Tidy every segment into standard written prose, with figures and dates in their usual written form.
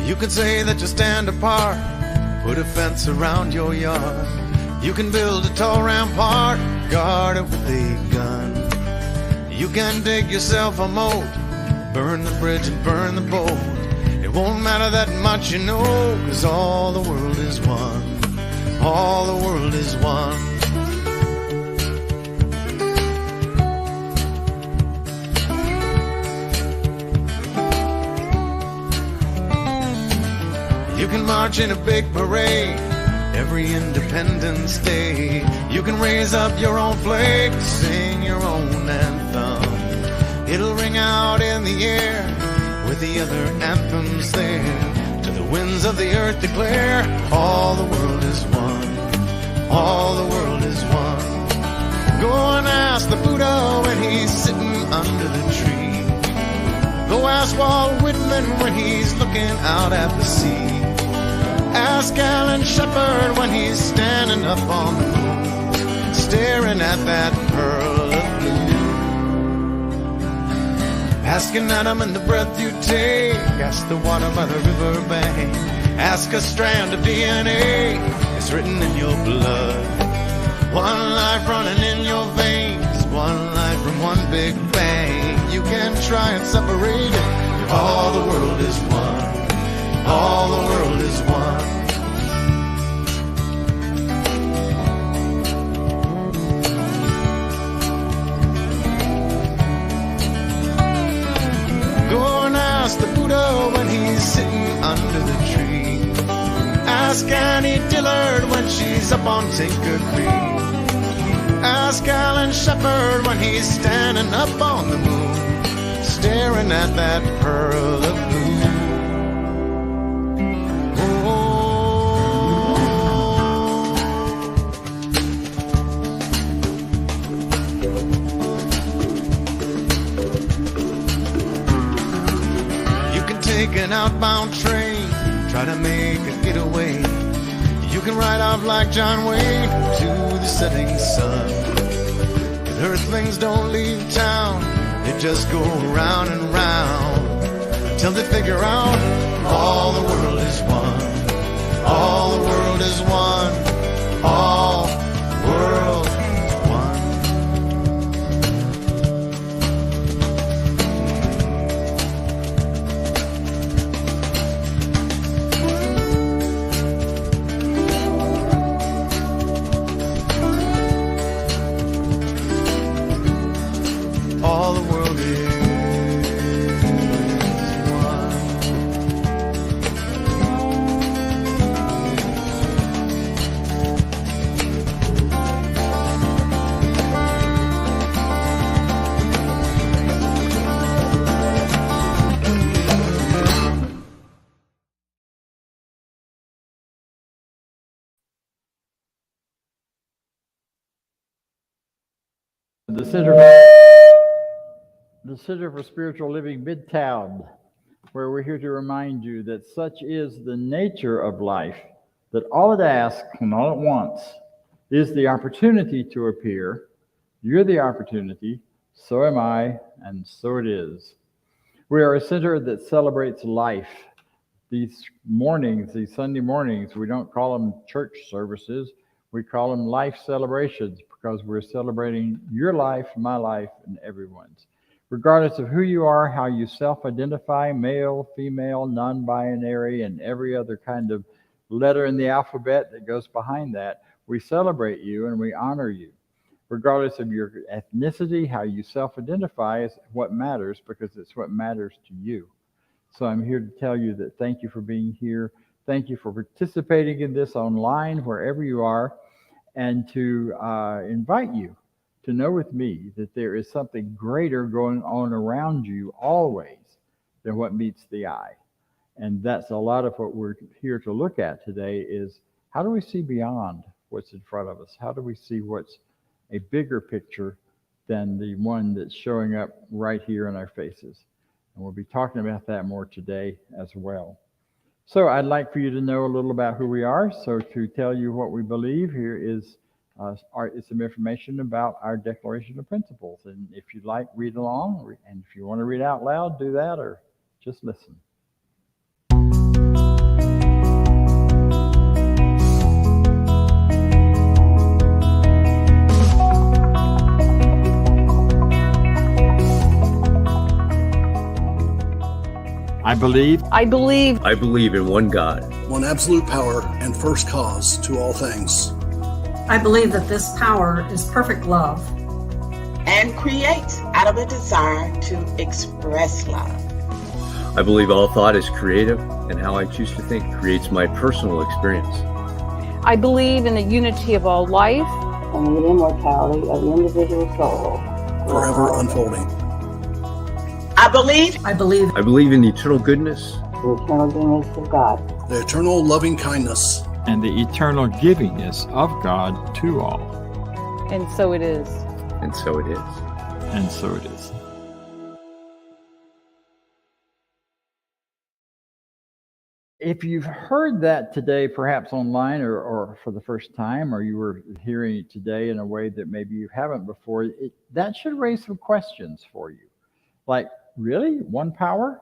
You can say that you stand apart, put a fence around your yard. You can build a tall rampart, guard it with a gun. You can dig yourself a moat, burn the bridge and burn the boat. It won't matter that much, you know, 'cause all the world is one. All the world is one. You can march in a big parade every Independence Day. You can raise up your own flag, sing your own anthem. It'll ring out in the air with the other anthems there. To the winds of the earth declare, all the world is one. All the world is one. Go and ask the Buddha when he's sitting under the tree. Go ask Walt Whitman when he's looking out at the sea. Ask Alan Shepard when he's standing up on the moon, staring at that pearl of blue. Asking Adam and the breath you take. Ask the water by the riverbank. Ask a strand of DNA, it's written in your blood. One life running in your veins, one life from one big bang. You can try and separate it, all the world is one. All the world is one. Go and ask the Buddha when he's sitting under the tree. Ask Annie Dillard when she's up on Tinker Creek. Ask Alan Shepard when he's standing up on the moon, staring at that pearl of blue. Take an outbound train, try to make a getaway. You can ride off like John Wayne to the setting sun. But earthlings don't leave town, they just go round and round until they figure out all the world is one. All the world is one. All the world is one. All the world is one. The Center for Spiritual Living Midtown, where we're here to remind you that such is the nature of life, that all it asks and all it wants is the opportunity to appear. You're the opportunity, so am I, and so it is. We are a center that celebrates life. These mornings, these Sunday mornings, we don't call them church services, we call them life celebrations, because we're celebrating your life, my life, and everyone's. Regardless of who you are, how you self-identify, male, female, non-binary, and every other kind of letter in the alphabet that goes behind that, we celebrate you and we honor you. Regardless of your ethnicity, how you self-identify is what matters, because it's what matters to you. So I'm here to tell you that thank you for being here. Thank you for participating in this online, wherever you are, and to invite you to know with me that there is something greater going on around you always than what meets the eye. And that's a lot of what we're here to look at today is, how do we see beyond what's in front of us? How do we see what's a bigger picture than the one that's showing up right here in our faces? And we'll be talking about that more today as well. So I'd like for you to know a little about who we are. So to tell you what we believe, here is some information about our Declaration of Principles. And if you'd like, read along. And if you want to read out loud, do that, or just listen. I believe. I believe. I believe in one God, one absolute power and first cause to all things. I believe that this power is perfect love and creates out of a desire to express love. I believe all thought is creative, and how I choose to think creates my personal experience. I believe in the unity of all life and the immortality of the individual soul, forever unfolding. I believe in the eternal goodness, the eternal goodness of God, the eternal loving kindness, and the eternal givingness of God to all. And so it is. And so it is. And so it is. If you've heard that today, perhaps online or for the first time, or you were hearing it today in a way that maybe you haven't before, that should raise some questions for you. Like, really? One power?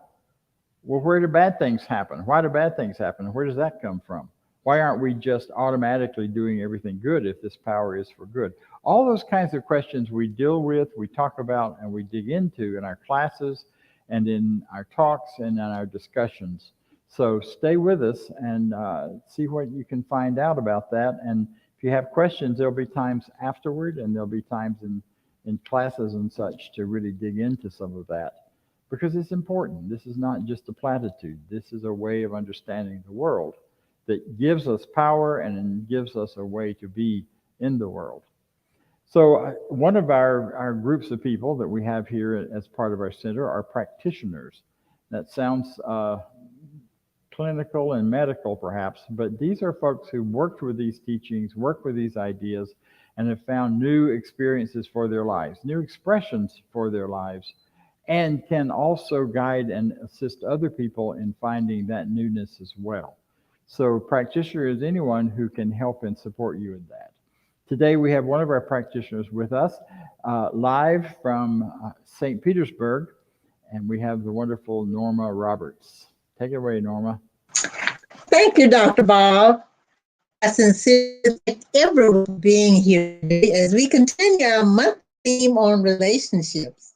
Well, where do bad things happen? Why do bad things happen? Where does that come from? Why aren't we just automatically doing everything good if this power is for good? All those kinds of questions we deal with, we talk about, and we dig into in our classes and in our talks and in our discussions. So stay with us and see what you can find out about that. And if you have questions, there'll be times afterward, and there'll be times in classes and such to really dig into some of that, because it's important. This is not just a platitude. This is a way of understanding the world that gives us power and gives us a way to be in the world. So one of our groups of people that we have here as part of our center are practitioners. That sounds clinical and medical perhaps, but these are folks who worked with these teachings, worked with these ideas, and have found new experiences for their lives, new expressions for their lives, and can also guide and assist other people in finding that newness as well. So practitioner is anyone who can help and support you in that. Today we have one of our practitioners with us, live from St. Petersburg, and we have the wonderful Norma Roberts. Take it away, Norma. Thank you, Dr. Bob. I sincerely thank everyone for being here today as we continue our monthly theme on relationships.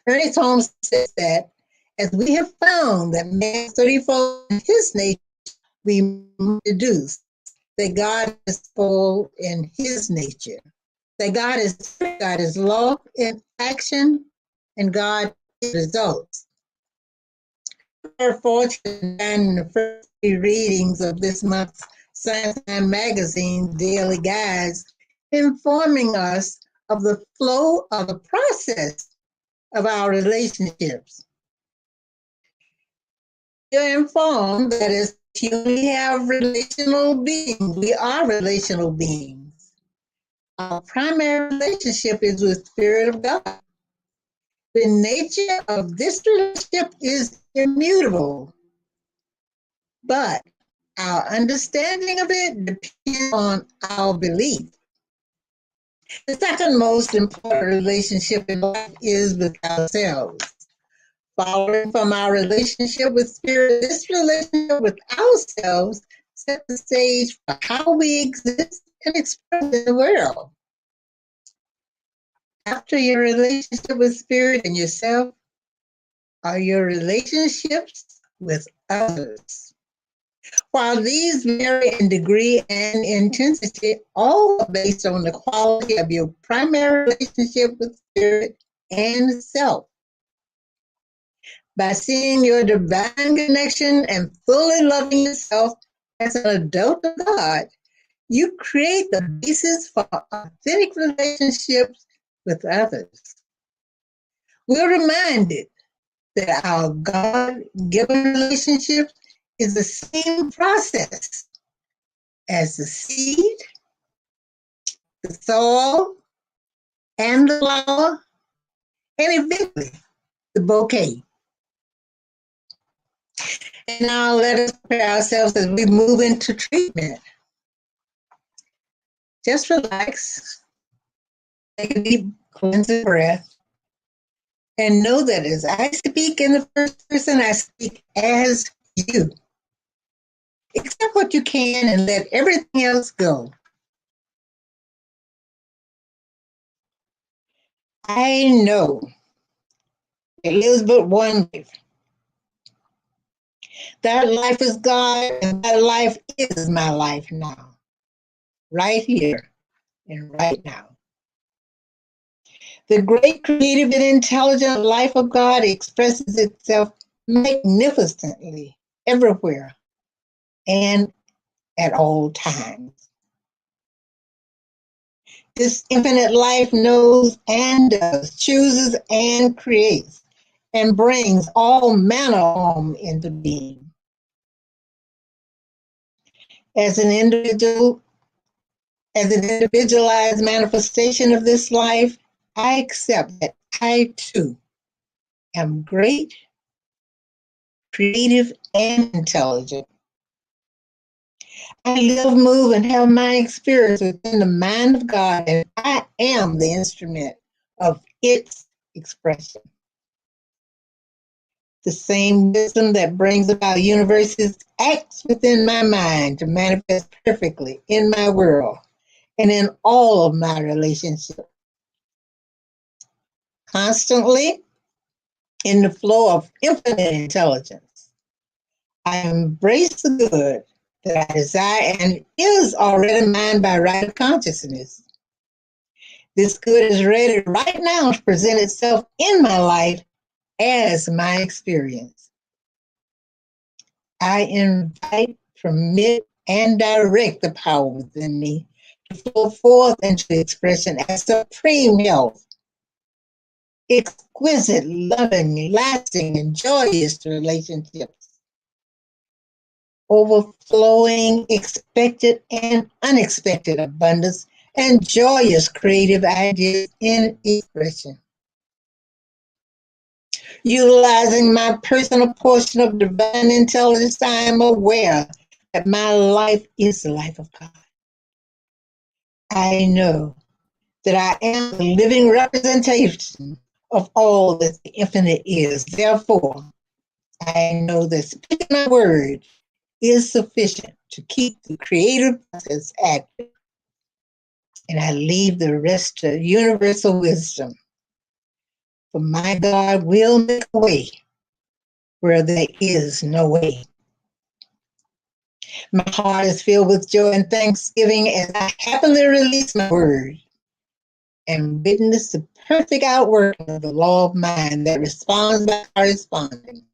Ernest Holmes says that as we have found that man's 34 in his nature, we deduce that God is full in his nature, that God is law in action, and God is results. We're fortunate in the first three readings of this month's Science Time Magazine daily guides, informing us of the flow of the process of our relationships. You're informed that as we have relational beings, we are relational beings. Our primary relationship is with the Spirit of God. The nature of this relationship is immutable, but our understanding of it depends on our belief. The second most important relationship in life is with ourselves. Following from our relationship with Spirit, this relationship with ourselves sets the stage for how we exist and express in the world. After your relationship with Spirit and yourself are your relationships with others. While these vary in degree and intensity, all are based on the quality of your primary relationship with Spirit and self. By seeing your divine connection and fully loving yourself as an adult of God, you create the basis for authentic relationships with others. We're reminded that our God-given relationships is the same process as the seed, the soil, and the flower, and eventually the bouquet. And now let us prepare ourselves as we move into treatment. Just relax, take a deep cleansing breath, and know that as I speak in the first person, I speak as you. Accept what you can and let everything else go. I know there is but one life, That life is God, and that life is my life now, right here and right now. The great creative and intelligent life of God expresses itself magnificently everywhere and at all times. This infinite life knows and does, chooses and creates, and brings all manner of into being. As an individualized manifestation of this life, I accept that I too am great, creative, and intelligent. I live, move, and have my experience within the mind of God, and I am the instrument of its expression. The same wisdom that brings about universes acts within my mind to manifest perfectly in my world and in all of my relationships. Constantly, in the flow of infinite intelligence, I embrace the good that I desire and is already mine by right of consciousness. This good is ready right now to present itself in my life as my experience. I invite, permit, and direct the power within me to flow forth into expression as supreme health, exquisite, loving, lasting, and joyous relationships, overflowing, expected, and unexpected abundance, and joyous creative ideas in expression. Utilizing my personal portion of divine intelligence, I am aware that my life is the life of God. I know that I am a living representation of all that the infinite is. Therefore, I know that speaking my word is sufficient to keep the creative process active. And I leave the rest to universal wisdom. For my God will make a way where there is no way. My heart is filled with joy and thanksgiving as I happily release my word and witness the perfect outworking of the law of mind that responds by corresponding.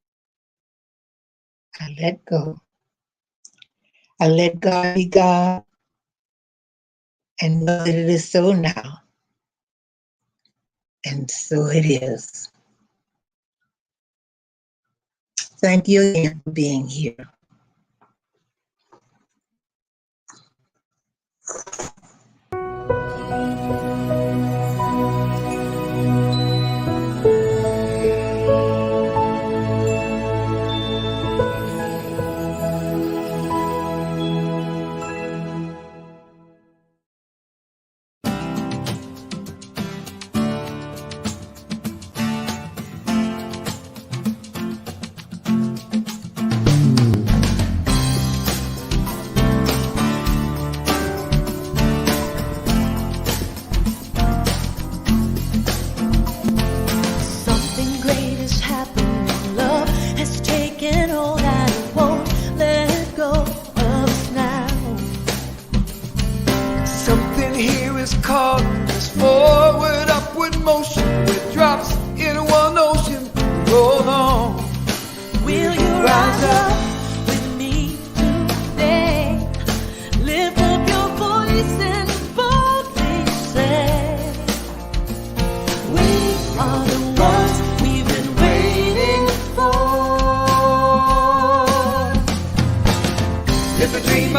I let go. I let God be God and know that it is so now. And so it is. Thank you again for being here.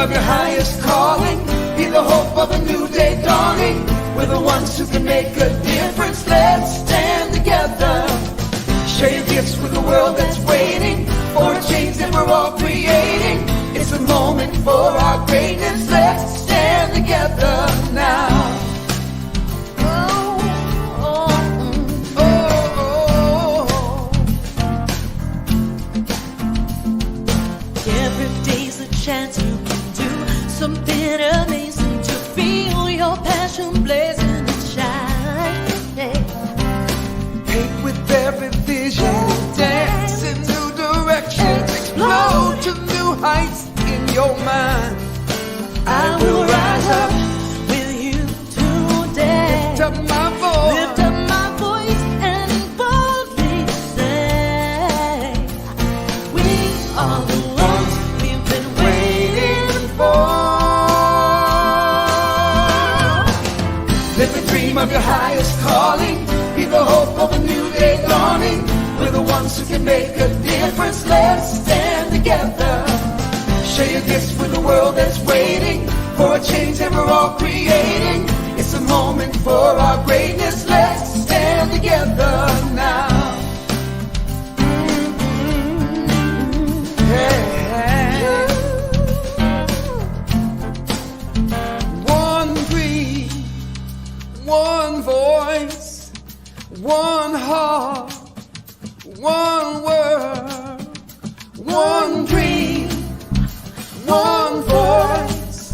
of your highest calling. Be the hope of a new day dawning. We're the ones who can make a difference. Let's stand together. Share your gifts with the world that's waiting for a change that we're all creating. It's a moment for our greatness. Let's stand together now. Chance you can do something amazing to feel your passion blazing and shine. Hate with every vision, dance in new directions, explode. your mind. I will rise up with you today. Lift up my voice. Lift up my voice and boldly say, we are the ones we've been waiting for. Live the dream of your highest calling. Be the hope of a new day dawning. We're the ones who can make a difference. Let's stand together. Share your gifts with the world that's waiting for a change that we're all creating. It's a moment for our greatness. Let's stand together now. Yeah. One creed, one voice, one heart, one word, one dream, one voice,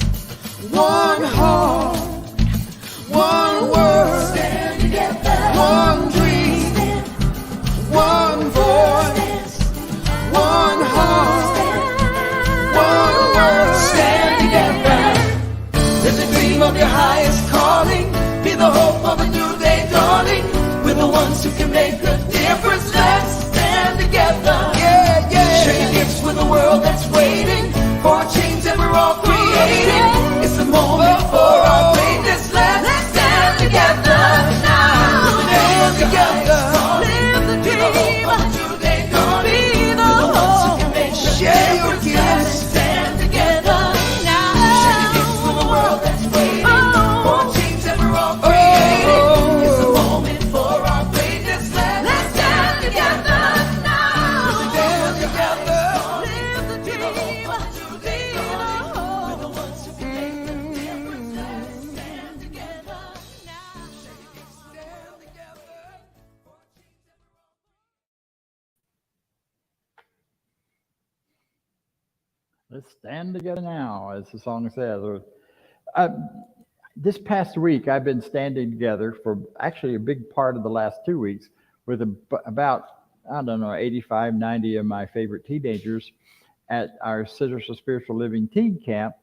one heart, one word, stand together. One dream, one voice, one heart, one word, stand together. Live the dream of your highest calling. Be the hope of a new day dawning. We're the ones who can make a difference. Let's stand together. Yeah, yeah. Share your gifts with the world that's waiting for a change that we're all creating. It's a moment for our greatness. Let's stand together now. Stand together. Live the dream. Today, Be the hope. share your gifts. Stand together now. Share your gifts with the world that's waiting for a change that we're all creating. It's a moment for our greatness. Let's stand together now. Stand together. Live the dream. Be the hope. Stand together now. Let's stand together now, as the song says. This past week, I've been standing together for actually a big part of the last 2 weeks with about, I don't know, 85, 90 of my favorite teenagers at our Centers for Spiritual Living teen camp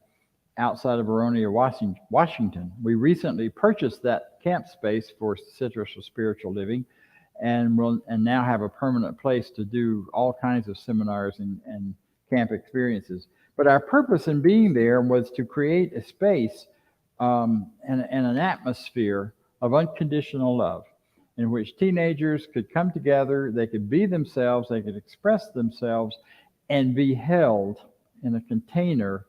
outside of Verona, Washington. We recently purchased that camp space for Centers for Spiritual Living and now have a permanent place to do all kinds of seminars and camp experiences. But our purpose in being there was to create a space and an atmosphere of unconditional love in which teenagers could come together, they could be themselves, they could express themselves, and be held in a container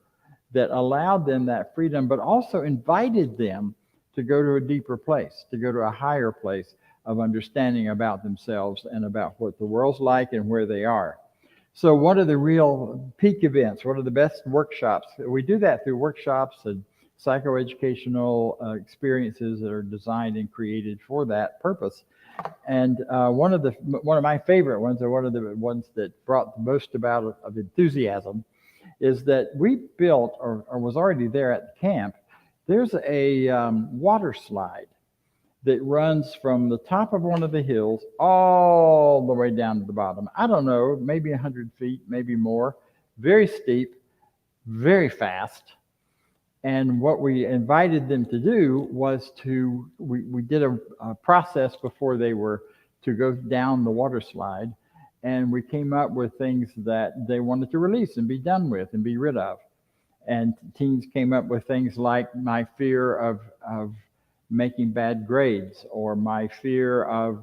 that allowed them that freedom, but also invited them to go to a deeper place, to go to a higher place of understanding about themselves and about what the world's like and where they are. So one of the real peak events, one of the best workshops, we do that through workshops and psychoeducational experiences that are designed and created for that purpose. And one of my favorite ones, or one of the ones that brought the most about of enthusiasm, is that we built, or was already there at the camp, there's a water slide that runs from the top of one of the hills all the way down to the bottom. I don't know, maybe 100 feet, maybe more. Very steep, very fast. And what we invited them to do was we did a process before they were to go down the water slide. And we came up with things that they wanted to release and be done with and be rid of. And teens came up with things like my fear of making bad grades, or my fear of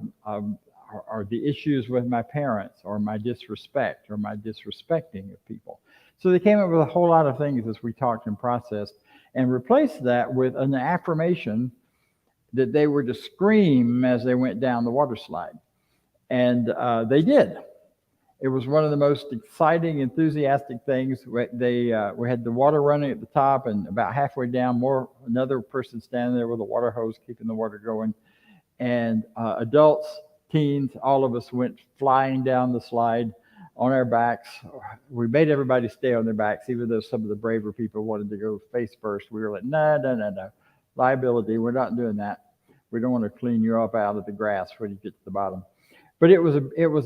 or the issues with my parents, or my disrespect, or my disrespecting of people. So they came up with a whole lot of things as we talked and processed, and replaced that with an affirmation that they were to scream as they went down the water slide. And they did. It was one of the most exciting, enthusiastic things. We had the water running at the top, and about halfway down, another person standing there with a water hose keeping the water going. And adults, teens, all of us went flying down the slide on our backs. We made everybody stay on their backs, even though some of the braver people wanted to go face first. We were like, no. Liability, we're not doing that. We don't want to clean you up out of the grass when you get to the bottom. But it was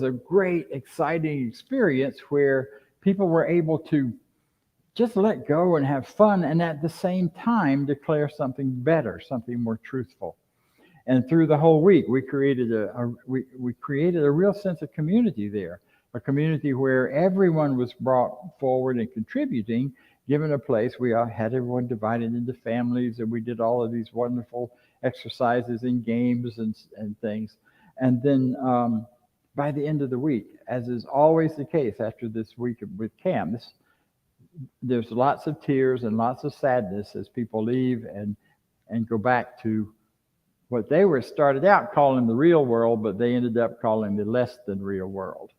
a great, exciting experience where people were able to just let go and have fun, and at the same time declare something better, something more truthful. And through the whole week, we created we created a real sense of community there, a community where everyone was brought forward and contributing, given a place. We all had everyone divided into families, and we did all of these wonderful exercises and games and things. And then by the end of the week, as is always the case after this week with Cam, there's lots of tears and lots of sadness as people leave and go back to what they were started out calling the real world, but they ended up calling the less than real world.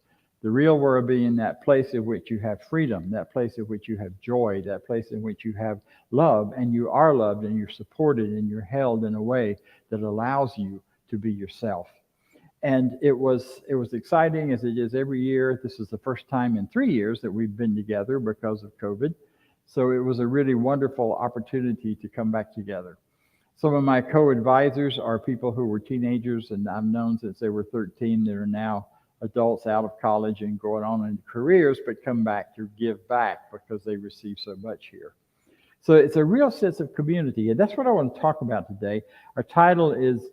The real world being that place in which you have freedom, that place in which you have joy, that place in which you have love, and you are loved and you're supported and you're held in a way that allows you to be yourself. And it was exciting, as it is every year. This is the first time in 3 years that we've been together because of COVID. So it was a really wonderful opportunity to come back together. Some of my co-advisors are people who were teenagers and I've known since they were 13 that are now adults out of college and going on in careers, but come back to give back because they receive so much here. So it's a real sense of community, and that's what I want to talk about today. Our title is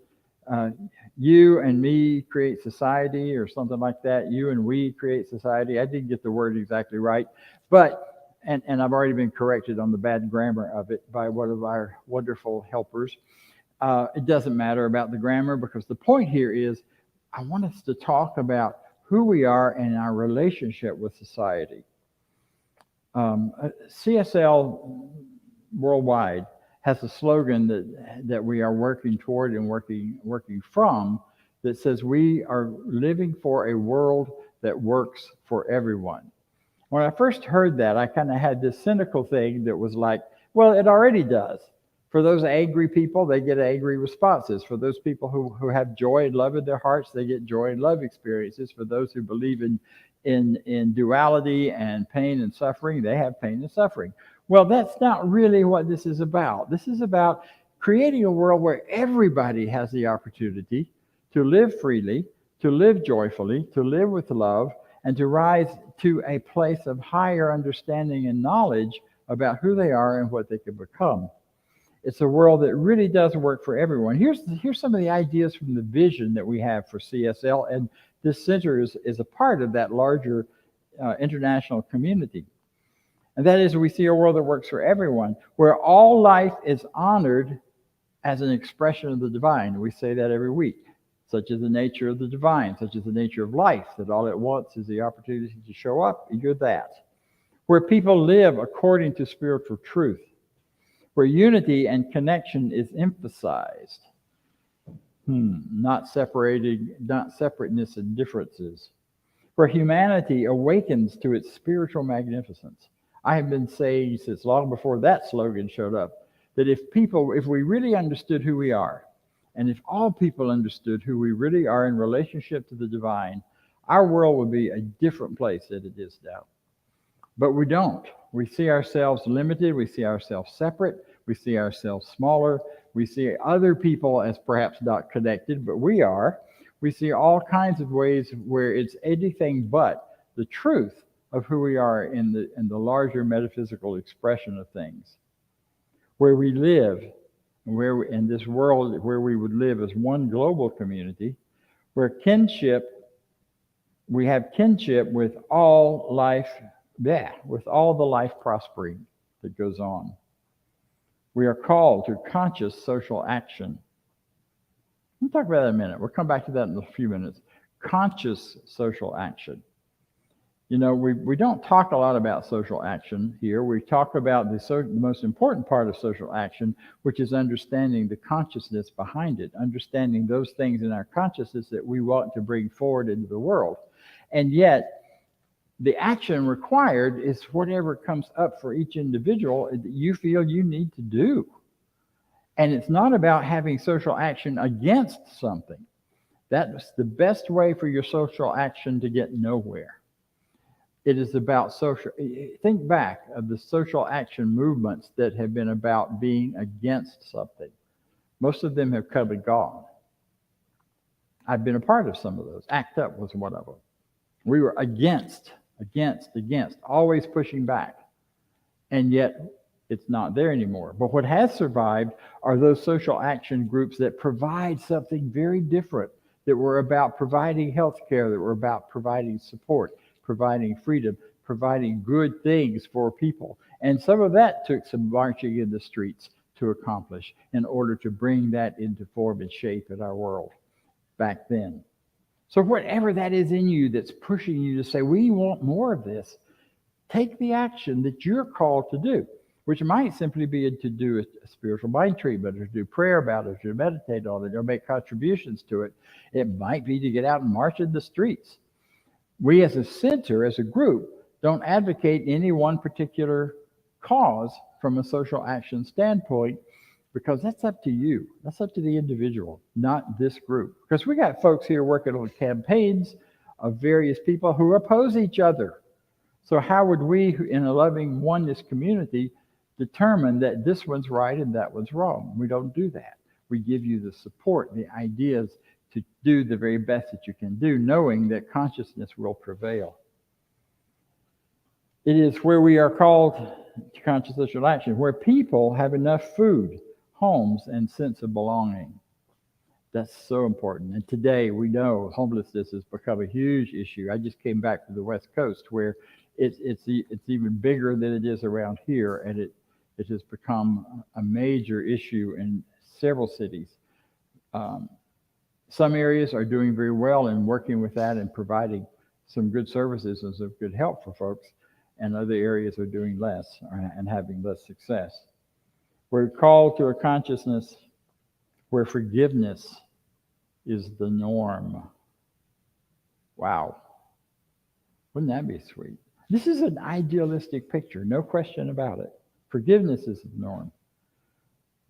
You and Me Create Society, or something like that. You and We Create Society. I didn't get the word exactly right, but and I've already been corrected on the bad grammar of it by one of our wonderful helpers. It doesn't matter about the grammar, because the point here is I want us to talk about who we are and our relationship with society. CSL worldwide has a slogan that we are working toward and working from, that says we are living for a world that works for everyone. When I first heard that, I kind of had this cynical thing that was like, well, it already does. For those angry people, they get angry responses. For those people who have joy and love in their hearts, they get joy and love experiences. For those who believe in duality and pain and suffering, they have pain and suffering. Well, that's not really what this is about. This is about creating a world where everybody has the opportunity to live freely, to live joyfully, to live with love, and to rise to a place of higher understanding and knowledge about who they are and what they can become. It's a world that really does work for everyone. Here's some of the ideas from the vision that we have for CSL, and this center is a part of that larger international community. And that is, we see a world that works for everyone, where all life is honored as an expression of the divine. We say that every week. Such is the nature of the divine, such is the nature of life, that all it wants is the opportunity to show up, and you're that. Where people live according to spiritual truth, where unity and connection is emphasized, not separateness and differences, where humanity awakens to its spiritual magnificence. I have been saying since long before that slogan showed up, that if we really understood who we are, and if all people understood who we really are in relationship to the divine, our world would be a different place than it is now. But we don't. We see ourselves limited. We see ourselves separate. We see ourselves smaller. We see other people as perhaps not connected, but we are. We see all kinds of ways where it's anything but the truth of who we are in the larger metaphysical expression of things. Where we live, in this world where we would live as one global community, where we have kinship with all life, with all the life prospering that goes on. We are called to conscious social action. We'll talk about that in a minute. We'll come back to that in a few minutes. Conscious social action. You know, we don't talk a lot about social action here. We talk about the most important part of social action, which is understanding the consciousness behind it, understanding those things in our consciousness that we want to bring forward into the world. And yet, the action required is whatever comes up for each individual that you feel you need to do. And it's not about having social action against something. That's the best way for your social action to get nowhere. It is about think back of the social action movements that have been about being against something. Most of them have come and gone. I've been a part of some of those. ACT UP was one of them. We were against, always pushing back. and yet it's not there anymore. But what has survived are those social action groups that provide something very different, that were about providing health care, that were about providing support, providing freedom, providing good things for people. And some of that took some marching in the streets to accomplish in order to bring that into form and shape in our world back then. So whatever that is in you that's pushing you to say, we want more of this, take the action that you're called to do, which might simply be to do a spiritual mind treatment, or to do prayer about it, or to meditate on it, or make contributions to it. It might be to get out and march in the streets. We as a center, as a group, don't advocate any one particular cause from a social action standpoint, because that's up to you. That's up to the individual, not this group. Because we got folks here working on campaigns of various people who oppose each other. So how would we, in a loving oneness community, determine that this one's right and that one's wrong? We don't do that. We give you the support, the ideas to do the very best that you can do, knowing that consciousness will prevail. It is where we are called to conscious social action, where people have enough food, homes, and sense of belonging. That's so important. And today we know homelessness has become a huge issue. I just came back to the West Coast, where it's even bigger than it is around here, and it has become a major issue in several cities. Some areas are doing very well in working with that and providing some good services and some good help for folks, and other areas are doing less and having less success. We're called to a consciousness where forgiveness is the norm. Wow. Wouldn't that be sweet? This is an idealistic picture, no question about it. Forgiveness is the norm.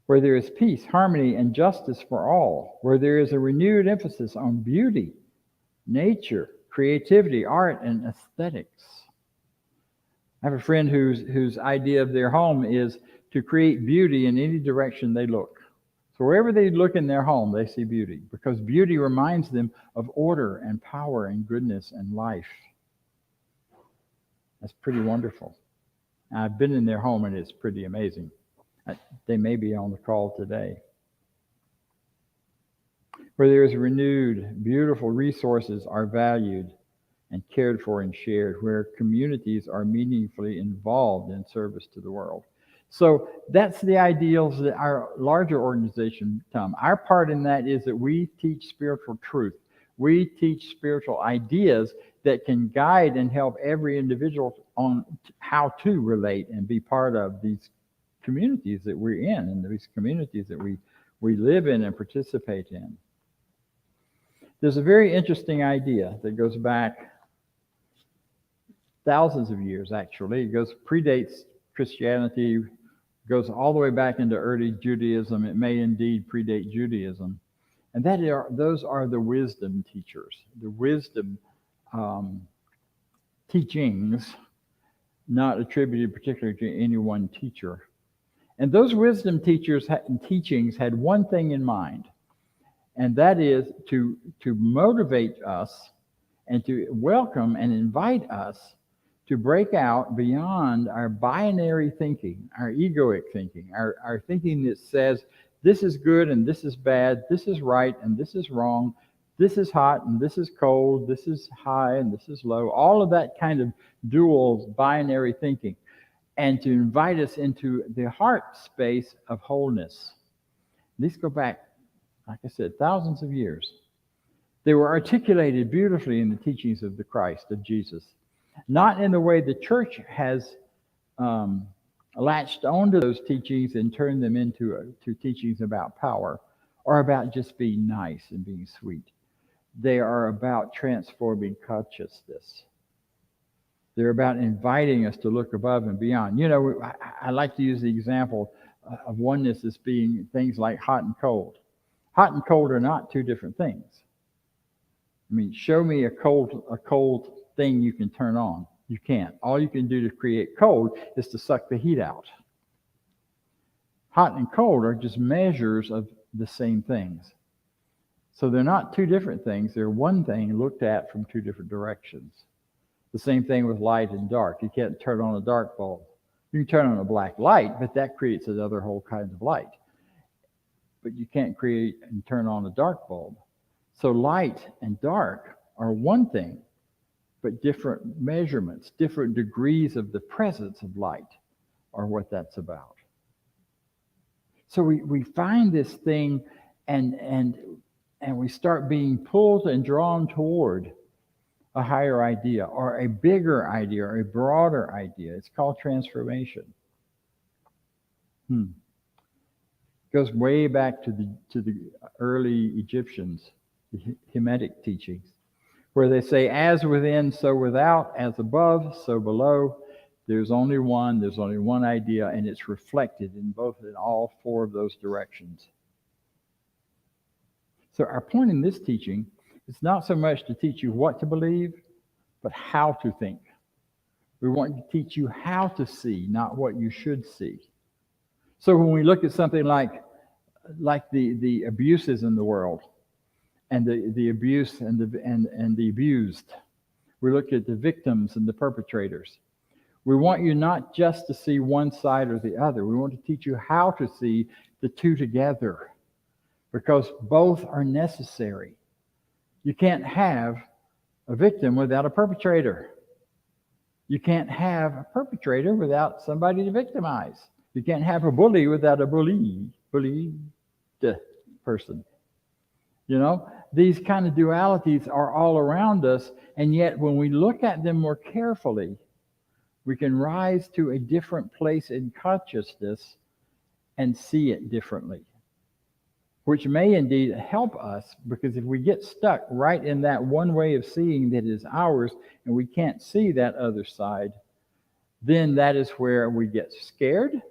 Where there is peace, harmony, and justice for all. Where there is a renewed emphasis on beauty, nature, creativity, art, and aesthetics. I have a friend whose idea of their home is to create beauty in any direction they look. So wherever they look in their home, they see beauty, because beauty reminds them of order and power and goodness and life. That's pretty wonderful. I've been in their home, and it's pretty amazing. They may be on the call today. Where there is renewed, beautiful resources are valued and cared for and shared, where communities are meaningfully involved in service to the world. So that's the ideals that our larger organization, Tom. Our part in that is that we teach spiritual truth. We teach spiritual ideas that can guide and help every individual on how to relate and be part of these communities that we're in, and these communities that we live in and participate in. There's a very interesting idea that goes back thousands of years, actually. It predates Christianity, goes all the way back into early Judaism. It may indeed predate Judaism. And those are the wisdom teachers, the wisdom teachings, not attributed particularly to any one teacher. And those wisdom teachers and teachings had one thing in mind, and that is to motivate us and to welcome and invite us to break out beyond our binary thinking, our egoic thinking, our thinking that says this is good and this is bad, this is right and this is wrong, this is hot and this is cold, this is high and this is low, all of that kind of dual binary thinking, and to invite us into the heart space of wholeness. These go back, like I said, thousands of years. They were articulated beautifully in the teachings of the Christ, of Jesus. Not in the way the church has latched onto those teachings and turned them into teachings about power or about just being nice and being sweet. They are about transforming consciousness. They're about inviting us to look above and beyond. You know, I like to use the example of oneness as being things like hot and cold. Hot and cold are not two different things. I mean, show me a cold thing you can turn on. You can't. All you can do to create cold is to suck the heat out. Hot and cold are just measures of the same things. So they're not two different things. They're one thing looked at from two different directions. The same thing with light and dark. You can't turn on a dark bulb. You can turn on a black light, but that creates another whole kind of light. But you can't create and turn on a dark bulb. So light and dark are one thing, but different measurements, different degrees of the presence of light are what that's about. So we find this thing and we start being pulled and drawn toward a higher idea or a bigger idea or a broader idea. It's called transformation. Goes way back to the early Egyptians, the Hamitic teachings, where they say, as within, so without, as above, so below. There's only one idea, and it's reflected in all four of those directions. So our point in this teaching is not so much to teach you what to believe, but how to think. We want to teach you how to see, not what you should see. So when we look at something like the abuses in the world, and the abuse and the abused, we look at the victims and the perpetrators. We want you not just to see one side or the other. We want to teach you how to see the two together, because both are necessary. You can't have a victim without a perpetrator. You can't have a perpetrator without somebody to victimize. You can't have a bully without a bullied person. You know, these kind of dualities are all around us, and yet when we look at them more carefully, we can rise to a different place in consciousness and see it differently, which may indeed help us, because if we get stuck right in that one way of seeing that is ours and we can't see that other side, then that is where we get scared.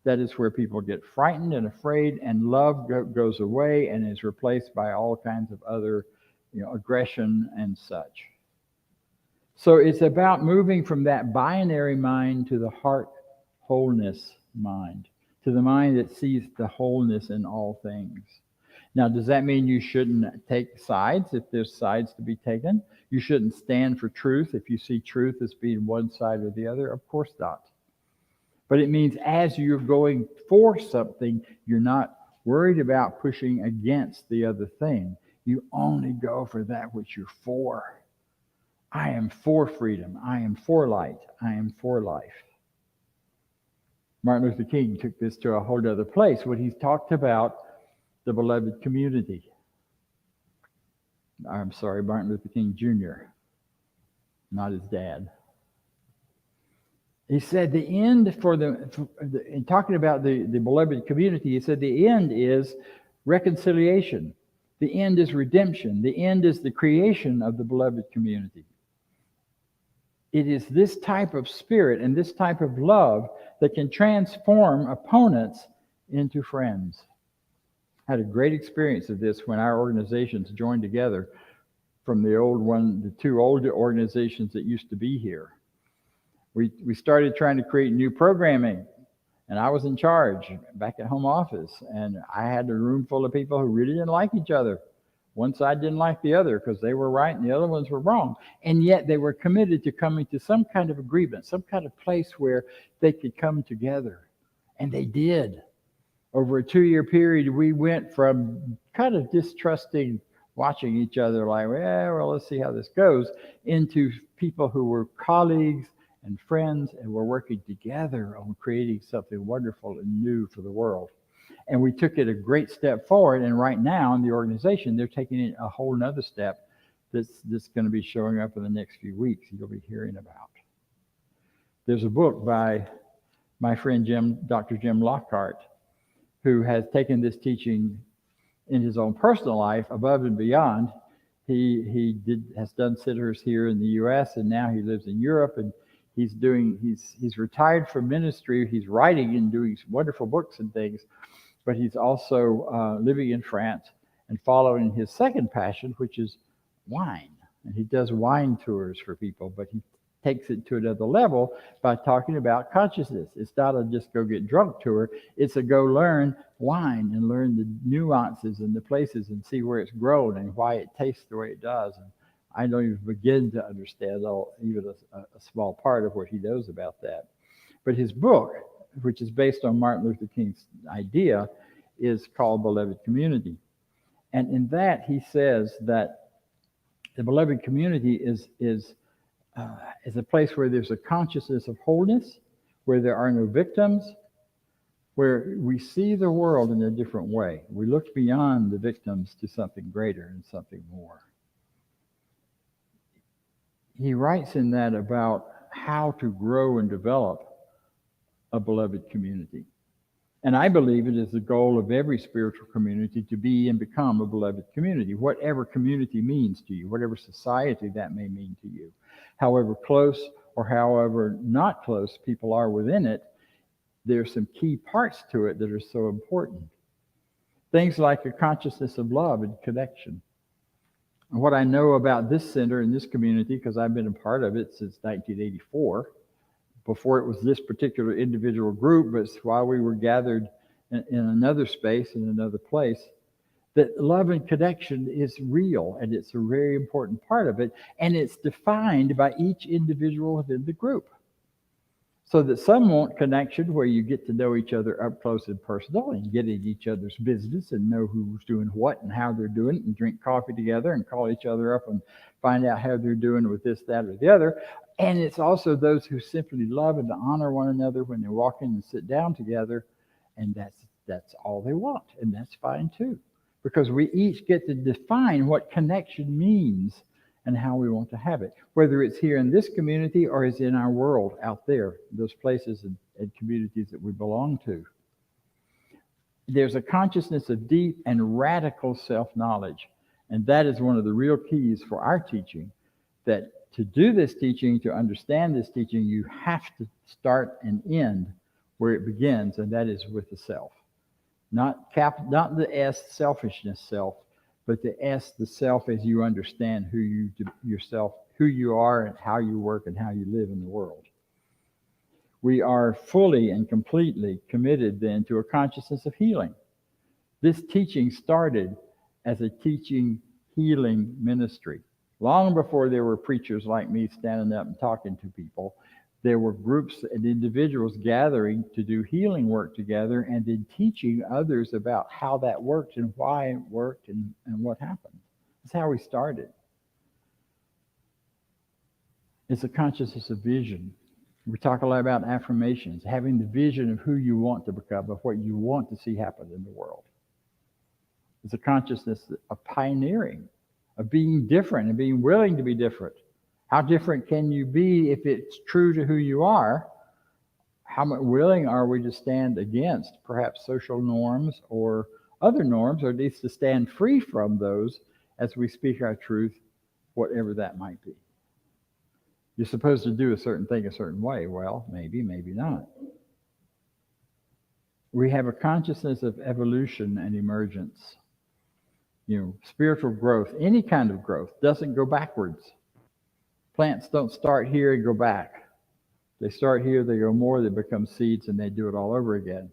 That is where people get frightened and afraid, and love goes away and is replaced by all kinds of other, aggression and such. So it's about moving from that binary mind to the heart wholeness mind, to the mind that sees the wholeness in all things. Now, does that mean you shouldn't take sides if there's sides to be taken? You shouldn't stand for truth if you see truth as being one side or the other? Of course not. But it means as you're going for something, you're not worried about pushing against the other thing. You only go for that which you're for. I am for freedom. I am for light. I am for life. Martin Luther King took this to a whole other place when he talked about the beloved community. I'm sorry, Martin Luther King Jr., not his dad. He said the end in talking about the beloved community, he said the end is reconciliation. The end is redemption. The end is the creation of the beloved community. It is this type of spirit and this type of love that can transform opponents into friends. I had a great experience of this when our organizations joined together from the two older organizations that used to be here. We started trying to create new programming, and I was in charge back at home office, and I had a room full of people who really didn't like each other. One side didn't like the other because they were right and the other ones were wrong, and yet they were committed to coming to some kind of agreement, some kind of place where they could come together, and they did. Over a 2-year period, we went from kind of distrusting, watching each other like, well, let's see how this goes, into people who were colleagues and friends, and we're working together on creating something wonderful and new for the world. And we took it a great step forward, and right now in the organization, they're taking it a whole nother step that's going to be showing up in the next few weeks you'll be hearing about. There's a book by my friend Dr. Jim Lockhart, who has taken this teaching in his own personal life above and beyond. He has done sitters here in the U.S., and now he lives in Europe, and he's retired from ministry. He's writing and doing wonderful books and things, but he's also living in France and following his second passion, which is wine. And he does wine tours for people, but he takes it to another level by talking about consciousness. It's not a just go get drunk tour. It's a go learn wine and learn the nuances and the places and see where it's grown and why it tastes the way it does. And I don't even begin to understand even a small part of what he knows about that. But his book, which is based on Martin Luther King's idea, is called Beloved Community. And in that, he says that the beloved community is a place where there's a consciousness of wholeness, where there are no victims, where we see the world in a different way. We look beyond the victims to something greater and something more. He writes in that about how to grow and develop a beloved community. And I believe it is the goal of every spiritual community to be and become a beloved community, whatever community means to you, whatever society that may mean to you. However close or however not close people are within it, there's some key parts to it that are so important. Things like a consciousness of love and connection. And what I know about this center and this community, because I've been a part of it since 1984, before it was this particular individual group, but while we were gathered in another space, in another place, that love and connection is real, and it's a very important part of it, and it's defined by each individual within the group. So that some want connection where you get to know each other up close and personal and get in each other's business and know who's doing what and how they're doing it and drink coffee together and call each other up and find out how they're doing with this, that, or the other. And it's also those who simply love and honor one another when they walk in and sit down together, and that's all they want, and that's fine too, because we each get to define what connection means and how we want to have it, whether it's here in this community or is in our world out there, those places and communities that we belong to. There's a consciousness of deep and radical self-knowledge, and that is one of the real keys for our teaching, that to do this teaching, to understand this teaching, you have to start and end where it begins, and that is with the self. Not the S, selfishness self, but the S, the self as you understand who you are and how you work and how you live in the world. We are fully and completely committed then to a consciousness of healing. This teaching started as a teaching healing ministry. Long before there were preachers like me standing up and talking to people, there were groups and individuals gathering to do healing work together and then teaching others about how that worked and why it worked and what happened. That's how we started. It's a consciousness of vision. We talk a lot about affirmations, having the vision of who you want to become, of what you want to see happen in the world. It's a consciousness of pioneering, of being different and being willing to be different. How different can you be if it's true to who you are? How willing are we to stand against perhaps social norms or other norms, or at least to stand free from those as we speak our truth, whatever that might be? You're supposed to do a certain thing a certain way. Well, maybe, maybe not. We have a consciousness of evolution and emergence. Spiritual growth, any kind of growth, doesn't go backwards. Plants don't start here and go back. They start here, they go more, they become seeds, and they do it all over again.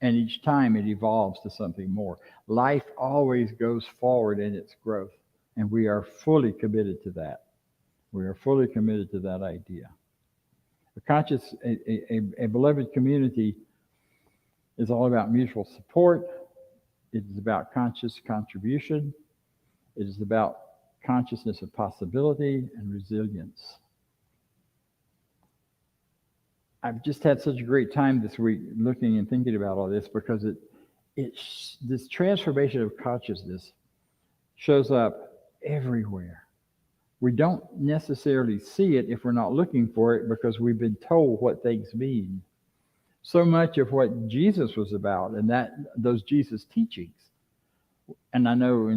And each time it evolves to something more. Life always goes forward in its growth, and we are fully committed to that. We are fully committed to that idea. A beloved community is all about mutual support. It is about conscious contribution. It is about consciousness of possibility and resilience. I've just had such a great time this week looking and thinking about all this, because this transformation of consciousness shows up everywhere. We don't necessarily see it if we're not looking for it, because we've been told what things mean. So much of what Jesus was about, and those Jesus teachings. And I know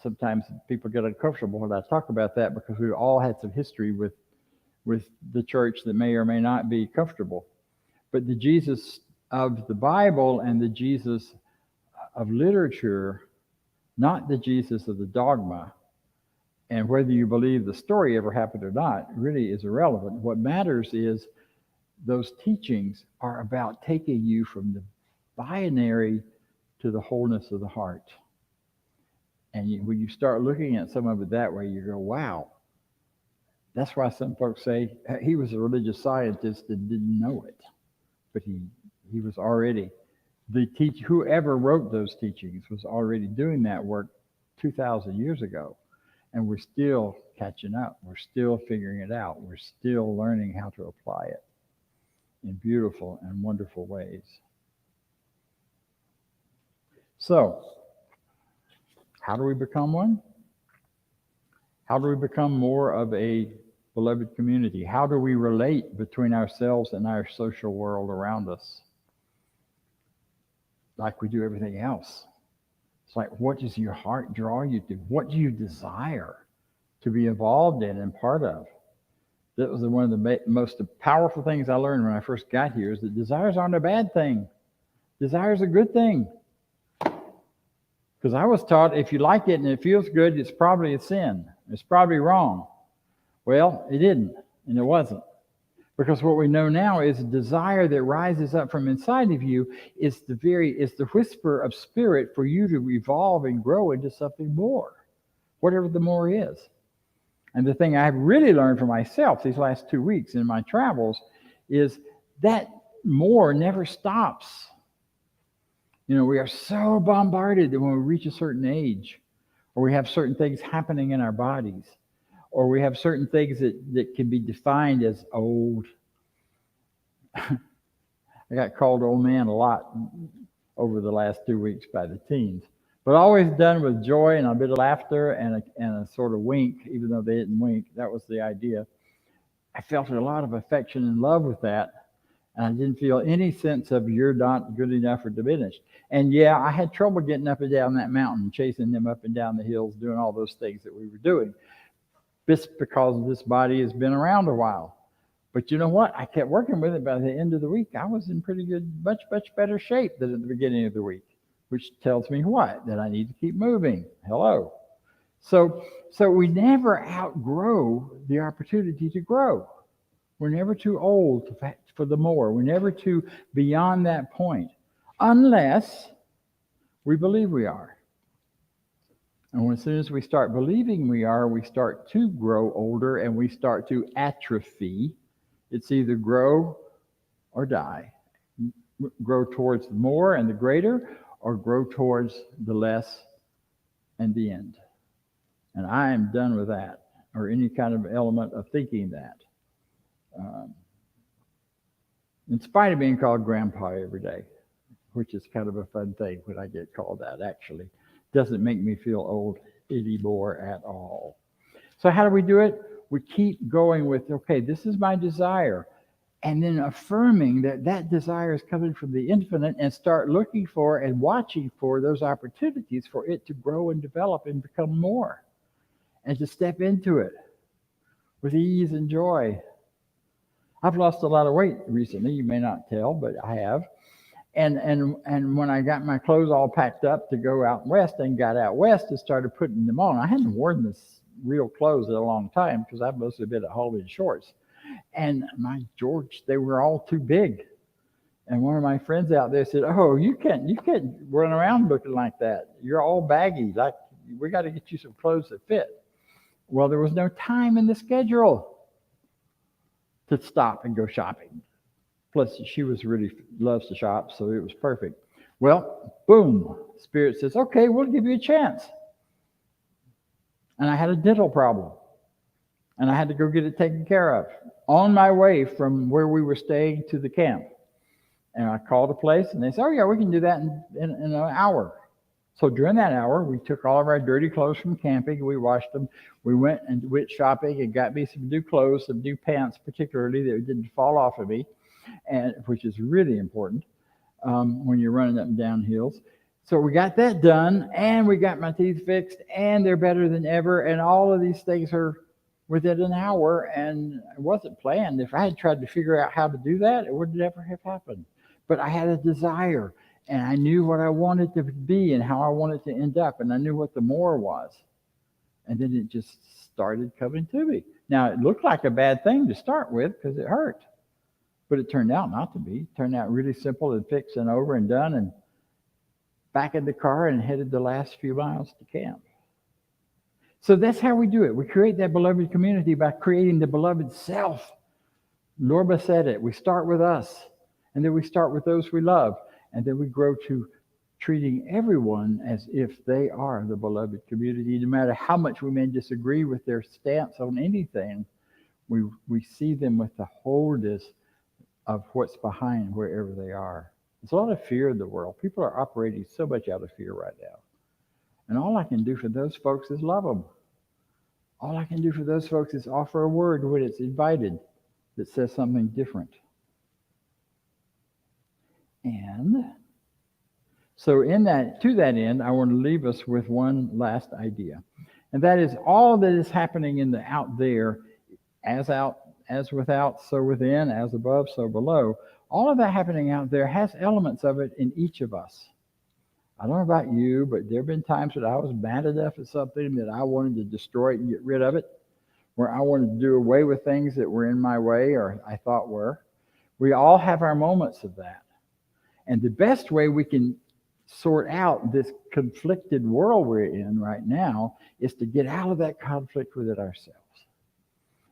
sometimes people get uncomfortable when I talk about that, because we've all had some history with the church that may or may not be comfortable. But the Jesus of the Bible and the Jesus of literature, not the Jesus of the dogma, and whether you believe the story ever happened or not, really is irrelevant. What matters is those teachings are about taking you from the binary to the wholeness of the heart. And when you start looking at some of it that way, you go, wow, That's why some folks say he was a religious scientist that didn't know it, but he was already whoever wrote those teachings was already doing that work 2,000 years ago. And we're still catching up. We're still figuring it out. We're still learning how to apply it in beautiful and wonderful ways. So, how do we become one? How do we become more of a beloved community? How do we relate between ourselves and our social world around us? Like we do everything else. It's like, what does your heart draw you to? What do you desire to be involved in and part of? That was one of the most powerful things I learned when I first got here, is that desires aren't a bad thing. Desire is a good thing. Because I was taught if you like it and it feels good, it's probably a sin. It's probably wrong. Well, it didn't, and it wasn't. Because what we know now is a desire that rises up from inside of you is the whisper of spirit for you to evolve and grow into something more, whatever the more is. And the thing I've really learned for myself these last 2 weeks in my travels is that more never stops. You know, we are so bombarded that when we reach a certain age, or we have certain things happening in our bodies, or we have certain things that can be defined as old. I got called old man a lot over the last 2 weeks by the teens, but always done with joy and a bit of laughter and a sort of wink, even though they didn't wink. That was the idea. I felt a lot of affection and love with that, and I didn't feel any sense of you're not good enough or diminished. And yeah, I had trouble getting up and down that mountain, chasing them up and down the hills, doing all those things that we were doing, just because this body has been around a while. But you know what? I kept working with it. By the end of the week, I was in pretty good, much better shape than at the beginning of the week, which tells me what? That I need to keep moving. Hello. So we never outgrow the opportunity to grow. We're never too old for the more. We're never too beyond that point, unless we believe we are. And as soon as we start believing we are, we start to grow older and we start to atrophy. It's either grow or die. Grow towards the more and the greater, or grow towards the less and the end. And I am done with that, or any kind of element of thinking that. In spite of being called grandpa every day, which is kind of a fun thing when I get called that, actually. Doesn't make me feel old anymore at all. So how do we do it? We keep going with, okay, this is my desire. And then affirming that desire is coming from the infinite, and start looking for and watching for those opportunities for it to grow and develop and become more. And to step into it with ease and joy. I've lost a lot of weight recently. You may not tell, but I have. And when I got my clothes all packed up to go out west and got out west and started putting them on, I hadn't worn this real clothes in a long time because I've mostly been at home in shorts. And my George, they were all too big. And one of my friends out there said, "Oh, you can't run around looking like that. You're all baggy. Like, we got to get you some clothes that fit." Well, there was no time in the schedule to stop and go shopping. Plus, she really loves to shop, so it was perfect. Well, boom, Spirit says, "Okay, we'll give you a chance." And I had a dental problem, and I had to go get it taken care of on my way from where we were staying to the camp. And I called a place, and they said, "Oh, yeah, we can do that in an hour." So during that hour, we took all of our dirty clothes from camping, we washed them, we went shopping and got me some new clothes, some new pants, particularly that didn't fall off of me, and which is really important when you're running up and down hills. So we got that done, and we got my teeth fixed, and they're better than ever, and all of these things are within an hour, and it wasn't planned. If I had tried to figure out how to do that, it would never have happened. But I had a desire, and I knew what I wanted to be and how I wanted to end up, and I knew what the more was. And then it just started coming to me. Now, it looked like a bad thing to start with because it hurt, but it turned out not to be. It turned out really simple and fixed and over and done, and back in the car and headed the last few miles to camp. So that's how we do it. We create that beloved community by creating the beloved self. Norma said it. We start with us, and then we start with those we love, and then we grow to treating everyone as if they are the beloved community. No matter how much we may disagree with their stance on anything, we see them with the wholeness of what's behind wherever they are. There's a lot of fear in the world. People are operating so much out of fear right now. And all I can do for those folks is love them. All I can do for those folks is offer a word when it's invited that says something different. And so to that end, I want to leave us with one last idea. And that is all that is happening in the out there, as without, so within, as above, so below. All of that happening out there has elements of it in each of us. I don't know about you, but there have been times that I was mad enough at something that I wanted to destroy it and get rid of it, where I wanted to do away with things that were in my way or I thought were. We all have our moments of that. And the best way we can sort out this conflicted world we're in right now is to get out of that conflict with it ourselves.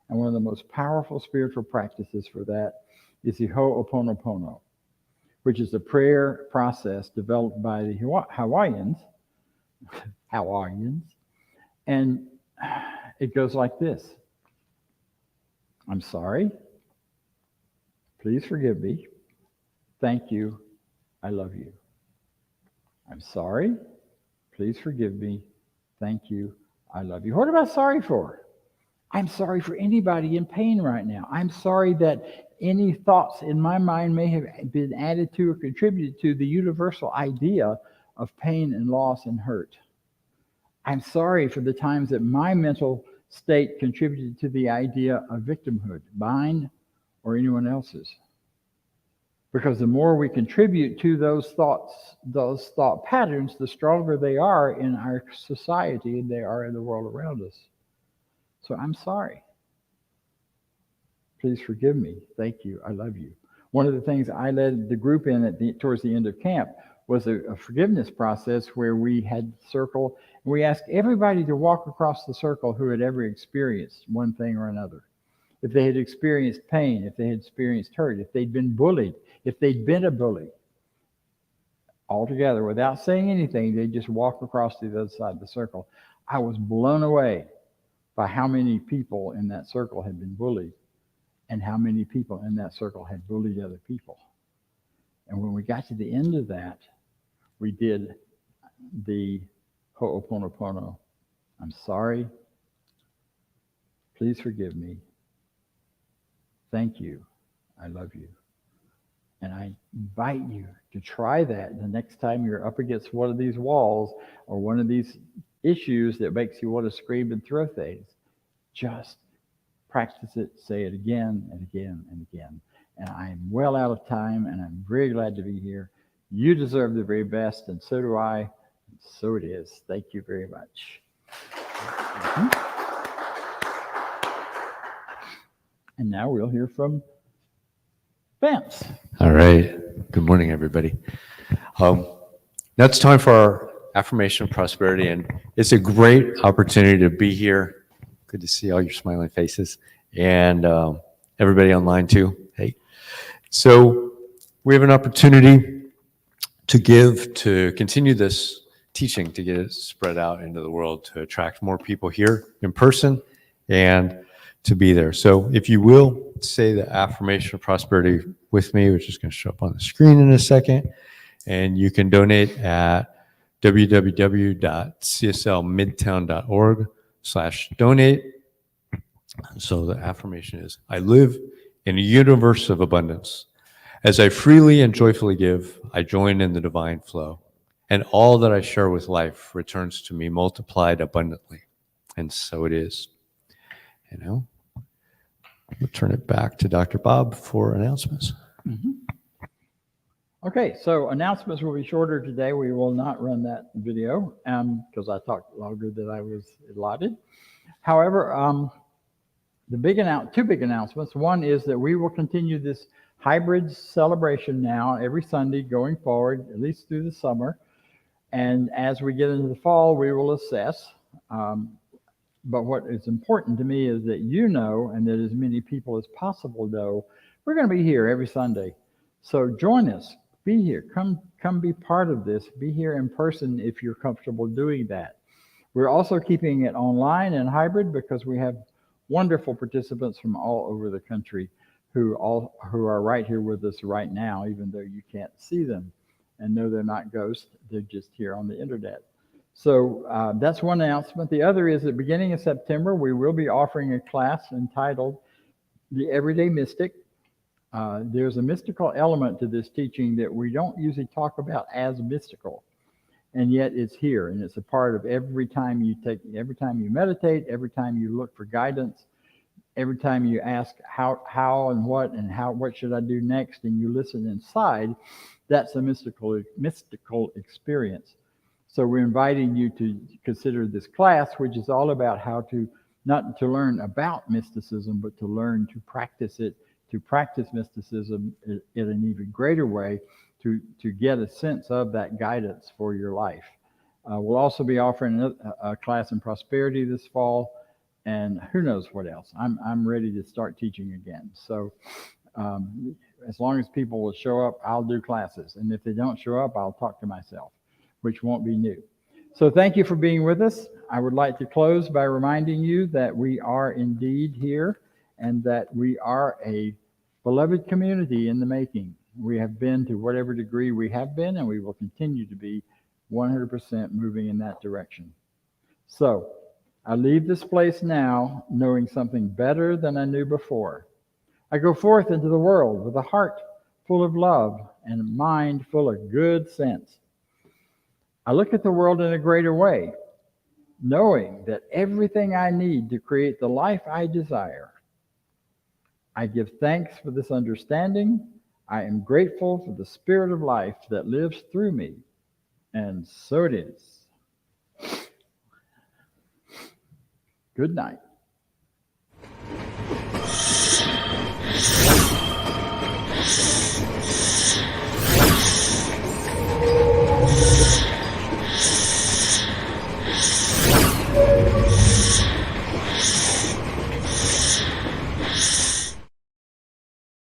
And one of the most powerful spiritual practices for that is the Ho'oponopono, which is a prayer process developed by the Hawaiians. And it goes like this. I'm sorry. Please forgive me. Thank you. I love you. I'm sorry. Please forgive me. Thank you. I love you. What am I sorry for? I'm sorry for anybody in pain right now. I'm sorry that any thoughts in my mind may have been added to or contributed to the universal idea of pain and loss and hurt. I'm sorry for the times that my mental state contributed to the idea of victimhood, mine or anyone else's. Because the more we contribute to those thought patterns, the stronger they are in our society and they are in the world around us. So I'm sorry. Please forgive me. Thank you. I love you. One of the things I led the group in towards the end of camp was a forgiveness process where we had circle, and we asked everybody to walk across the circle who had ever experienced one thing or another. If they had experienced pain, if they had experienced hurt, if they'd been bullied, if they'd been a bully, all together without saying anything, they just walk across to the other side of the circle. I was blown away by how many people in that circle had been bullied and how many people in that circle had bullied other people. And when we got to the end of that, we did the Ho'oponopono. I'm sorry. Please forgive me. Thank you. I love you. And I invite you to try that the next time you're up against one of these walls or one of these issues that makes you want to scream and throw things. Just practice it, say it again and again and again. And I'm well out of time, and I'm very glad to be here. You deserve the very best, and so do I. And so it is. Thank you very much. And now we'll hear from Vance. All right. Good morning, everybody. Now it's time for our affirmation of prosperity, and it's a great opportunity to be here. Good to see all your smiling faces, and everybody online too. Hey. So we have an opportunity to continue this teaching, to get it spread out into the world, to attract more people here in person and to be there. So if you will say the affirmation of prosperity with me, which is going to show up on the screen in a second, and you can donate at www.cslmidtown.org/donate. So the affirmation is, I live in a universe of abundance. As I freely and joyfully give, I join in the divine flow, and all that I share with life returns to me multiplied abundantly. And so it is. You know, we'll turn it back to Dr. Bob for announcements. Mm-hmm. Okay, so announcements will be shorter today. We will not run that video because I talked longer than I was allotted. However, two big announcements. One is that we will continue this hybrid celebration now every Sunday going forward, at least through the summer. And as we get into the fall, we will assess But what is important to me is that you know, and that as many people as possible know, we're going to be here every Sunday. So join us. Be here. Come be part of this. Be here in person if you're comfortable doing that. We're also keeping it online and hybrid because we have wonderful participants from all over the country who are right here with us right now, even though you can't see them. And no, they're not ghosts. They're just here on the internet. So that's one announcement. The other is that beginning of September, we will be offering a class entitled The Everyday Mystic. There's a mystical element to this teaching that we don't usually talk about as mystical, and yet it's here, and it's a part of every time you meditate, every time you look for guidance, every time you ask how and what should I do next, and you listen inside. That's a mystical experience. So we're inviting you to consider this class, which is all about how to, not to learn about mysticism, but to learn to practice it, to practice mysticism in an even greater way, to get a sense of that guidance for your life. We'll also be offering a class in prosperity this fall, and who knows what else. I'm ready to start teaching again. So as long as people will show up, I'll do classes. And if they don't show up, I'll talk to myself, which won't be new. So thank you for being with us. I would like to close by reminding you that we are indeed here and that we are a beloved community in the making. We have been, to whatever degree we have been, and we will continue to be 100% moving in that direction. So I leave this place now knowing something better than I knew before. I go forth into the world with a heart full of love and a mind full of good sense. I look at the world in a greater way, knowing that everything I need to create the life I desire. I give thanks for this understanding. I am grateful for the spirit of life that lives through me. And so it is. Good night.